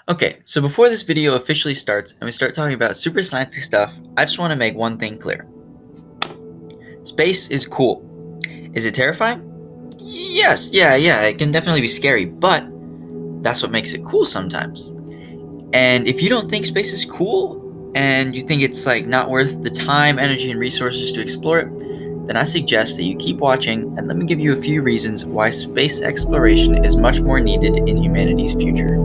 Okay, so before this video officially starts and we start talking about super sciencey stuff, I just want to make one thing clear. Space is cool. Is it terrifying? Yes, yeah, it can definitely be scary, but that's what makes it cool sometimes. And if you don't think space is cool and you think it's not worth the time, energy, and resources to explore it, then I suggest that you keep watching and let me give you a few reasons why space exploration is much more needed in humanity's future.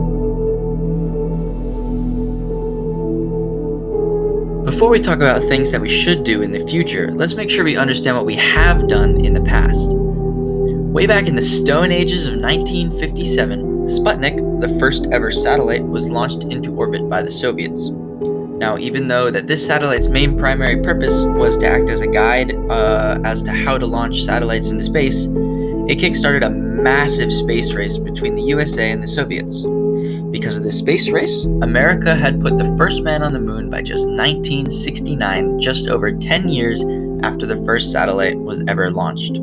Before we talk about things that we should do in the future, let's make sure we understand what we have done in the past. Way back in the Stone Ages of 1957, Sputnik, the first ever satellite, was launched into orbit by the Soviets. Now, even though that this satellite's main primary purpose was to act as a guide as to how to launch satellites into space, it kickstarted a massive space race between the USA and the Soviets. Because of this space race, America had put the first man on the moon by just 1969, just over 10 years after the first satellite was ever launched.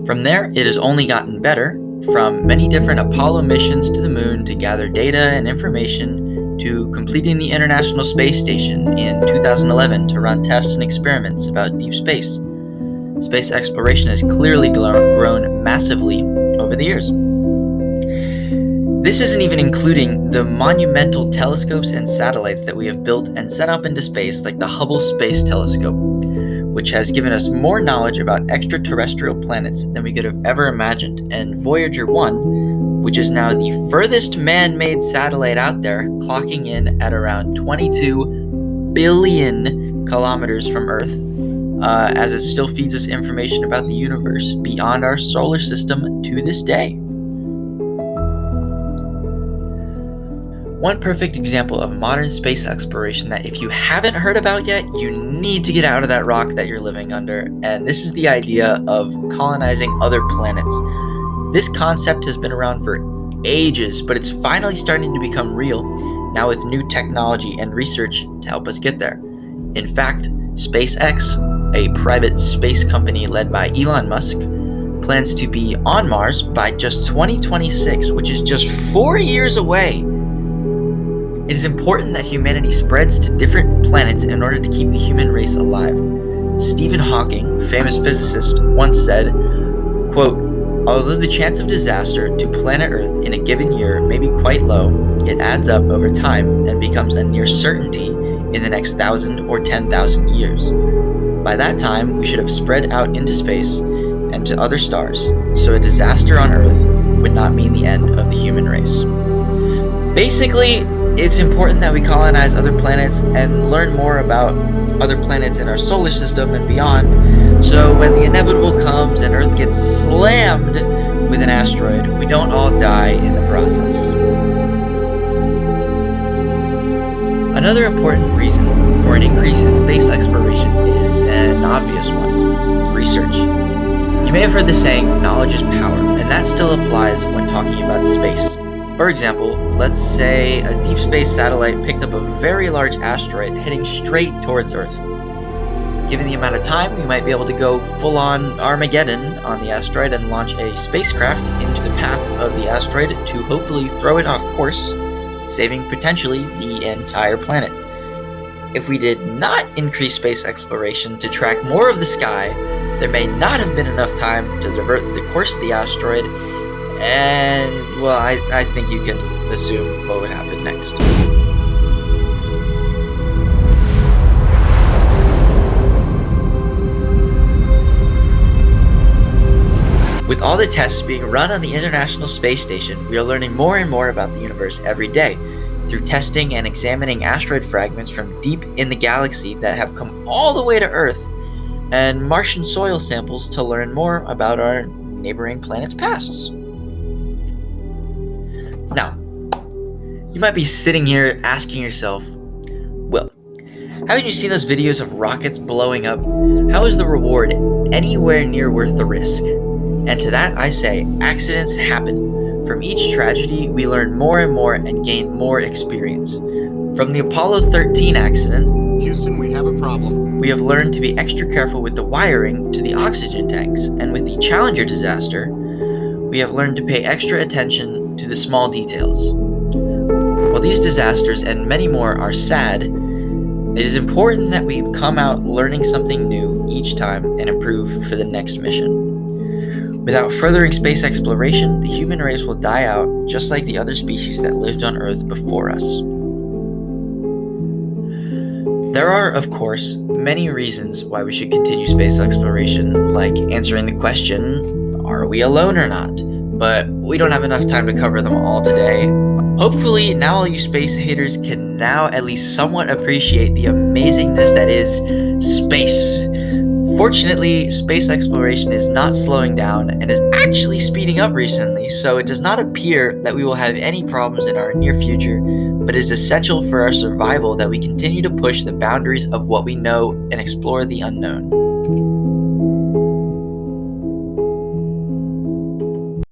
From there, it has only gotten better, from many different Apollo missions to the moon to gather data and information, to completing the International Space Station in 2011 to run tests and experiments about deep space. Space exploration has clearly grown massively over the years. This isn't even including the monumental telescopes and satellites that we have built and sent up into space, like the Hubble Space Telescope, which has given us more knowledge about extraterrestrial planets than we could have ever imagined, and Voyager 1, which is now the furthest man-made satellite out there, clocking in at around 22 billion kilometers from Earth, as it still feeds us information about the universe beyond our solar system to this day. One perfect example of modern space exploration that if you haven't heard about yet, you need to get out of that rock that you're living under, and this is the idea of colonizing other planets. This concept has been around for ages, but it's finally starting to become real, now with new technology and research to help us get there. In fact, SpaceX, a private space company led by Elon Musk, plans to be on Mars by just 2026, which is just 4 years away. It is important that humanity spreads to different planets in order to keep the human race alive. Stephen Hawking, famous physicist, once said, quote, "Although the chance of disaster to planet Earth in a given year may be quite low, it adds up over time and becomes a near certainty in the next 1,000 or 10,000 years. By that time, we should have spread out into space and to other stars, so a disaster on Earth would not mean the end of the human race." Basically, it's important that we colonize other planets and learn more about other planets in our solar system and beyond, so when the inevitable comes and Earth gets slammed with an asteroid, we don't all die in the process. Another important reason for an increase in space exploration is an obvious one: research. You may have heard the saying, knowledge is power, and that still applies when talking about space. For example, let's say a deep space satellite picked up a very large asteroid heading straight towards Earth. Given the amount of time, we might be able to go full-on Armageddon on the asteroid and launch a spacecraft into the path of the asteroid to hopefully throw it off course, saving potentially the entire planet. If we did not increase space exploration to track more of the sky, there may not have been enough time to divert the course of the asteroid, and, well, I think you can assume what would happen next. With all the tests being run on the International Space Station, we are learning more and more about the universe every day, through testing and examining asteroid fragments from deep in the galaxy that have come all the way to Earth, and Martian soil samples to learn more about our neighboring planet's pasts. Now, you might be sitting here asking yourself, Will, haven't you seen those videos of rockets blowing up? How is the reward anywhere near worth the risk? And to that I say, accidents happen. From each tragedy, we learn more and more and gain more experience. From the Apollo 13 accident, Houston, we have a problem. we have learned to be extra careful with the wiring to the oxygen tanks, and with the Challenger disaster, we have learned to pay extra attention to the small details. While these disasters and many more are sad, it is important that we come out learning something new each time and improve for the next mission. Without furthering space exploration, the human race will die out just like the other species that lived on Earth before us. There are, of course, many reasons why we should continue space exploration, like answering the question, are we alone or not? But we don't have enough time to cover them all today. Hopefully, now all you space haters can now at least somewhat appreciate the amazingness that is space. Fortunately, space exploration is not slowing down and is actually speeding up recently, so it does not appear that we will have any problems in our near future, but it is essential for our survival that we continue to push the boundaries of what we know and explore the unknown.